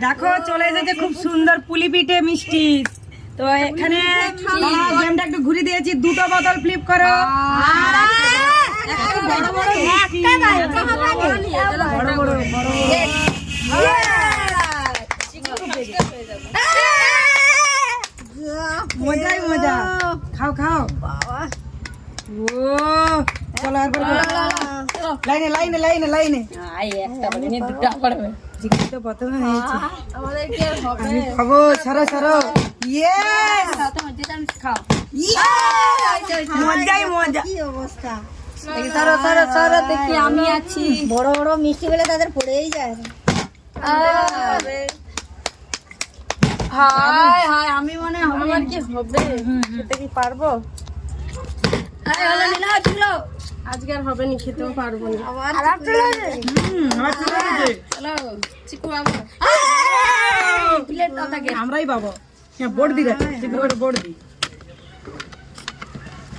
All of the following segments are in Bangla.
দেখো চলে এসেছে খুব সুন্দর পুলি পিঠে মিষ্টি। তো এখানে গেমটা একটু ঘুরে দিয়েছি, দুটো বোতল ফ্লিপ করো। মজাই মজা, খাও খাও। ও চলো একবার লাইনে লাইনে লাইনে লাইনে। তো প্রথমে হয়েছে, আমি খাবো। সরো সরো, মজাই মজা। কি অবস্থা, সরো সরো সরো, দেখি আমি আছি। বড় বড় মিষ্টি গুলো তাদের পড়েই যায়। হাই হাই, আমি মনে আমার কি হবে, খেতে কি পারবো? আজকে আর হবে না, খেতেও পারবো না। চিকু বাবু প্লেট থাকে, আমরাই পাবো। হ্যাঁ বোর্ড দি রাখি, বোর্ড দি।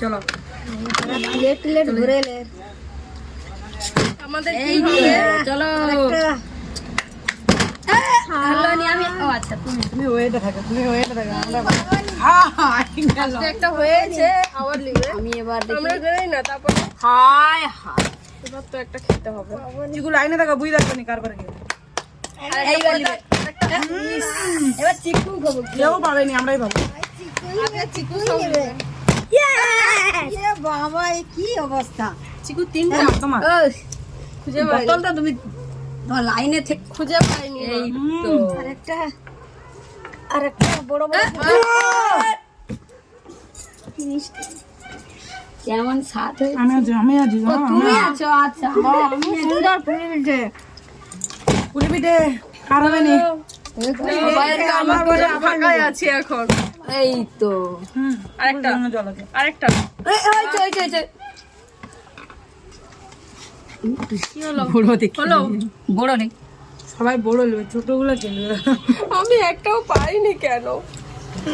চলো প্লেট প্লেট ঘুরে লে আমাদের কি হবে? চলো হ্যালো নি আমি। ও আচ্ছা, তুমি ওয়েটে থাকো, তুমি ওয়েটে থাকো। আমরা একটা হয়েছে, আবার লিবে। আমি এবার দেখি, আমরা জানি না। তারপর হাই হাই, এবার তো একটা খেতে হবে। চিকু লাইনে থাকো, বুঝ দেখো নি কারবার কি। এইবার লিবে। এবার চিকু খাবো। কেউ পাবেনি, আমরাই পাবো। আগে চিকু খাবে। এ বাবা, এ কি অবস্থা। চিকু তিনটা তোমার খুঁজে পাইনি। বোতলটা তুমি লাইনে থেকে খুঁজে পাইনি। এই তো আরেকটা আরেকটা বড় বড় মিষ্টি। কেমন স্বাদ হয়েছে? আমি আছি তুমি আছো? আচ্ছা, আমি সুন্দর পুলি পিঠে। পুলি পিঠে কার হবে নি? আমার ঘরে ফাঁকাই আছি এখন। এই তো আরেকটা, জল আছে। আরেকটা। বড় দেখি, হলো বড় নেই। সবাই বড় নেবে, ছোটগুলো কিনবে। আমি একটাও পাইনি কেন?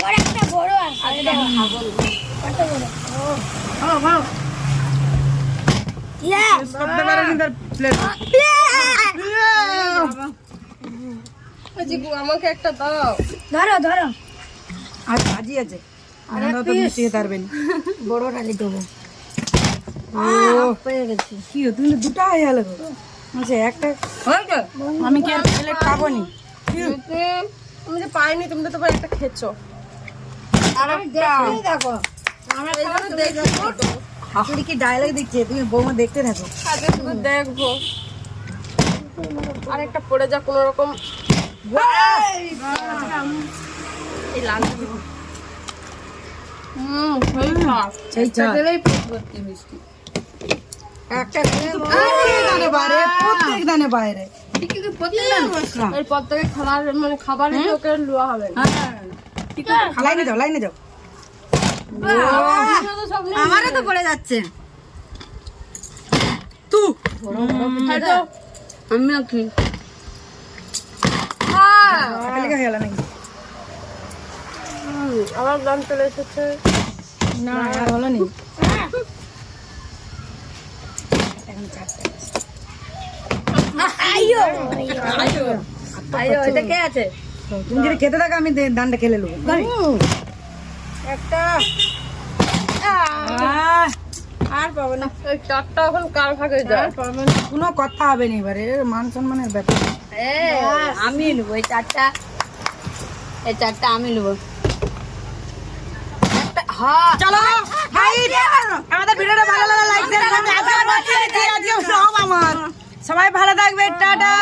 বড় একটা বড় আছে। কত বড়? খাও খাও। ইয়া করতে পারেনি তার প্লেট। চিকু আমাকে একটা দাও। ধরো ধরো, আর ভাজি আছে, আমরা তো মিশিয়ে পারবেন। বড় ডালি দেবো। পেয়ে গেছি। কি তুমি তো দুটো হয়ে গেল গো। আচ্ছা একটা আমি কি আর প্লেট খাবো নি? তুমি যে পাইনি, তুমি তো একটা খেয়েছো। দেখো আমরা দেখবো, তুমি কি ডায়লগ দিচ্ছে, তুমি বৌমা দেখতে থাকো। আগে শুধু দেখবো। আরেকটা পড়ে যা কোন রকম। এই লাল সেই চা দিলেই পেট ভর্তি মিষ্টি। একটা দানে বাইরে, প্রত্যেক দানে বাইরে। এর পর থেকে খাবারের ওকে লওয়া হবে না। লাইনে যাও, লাইনে যাও। আমারও তো পড়ে যাচ্ছে। আমি কি লেখা গেল নাকি? আমার গান চলে এসেছে। না আর হলো নি। আইও, এটা কে আছে? তুমি যদি খেতে থাকো আমি দানটা খেলে নেবো। একটা আর পাবো না। এই চারটা এখন কার ভাগে যায়? কোনো কথা হবে না এবারে, মান সম্মানের ব্যাপার। আমি নেবো এই চারটা, এই চারটা আমি নেবো। চলো আমাদের ভিডিওটা ভালো লাগলে লাইক দেন, সব আমার। সবাই ভালো থাকবে, টাটা।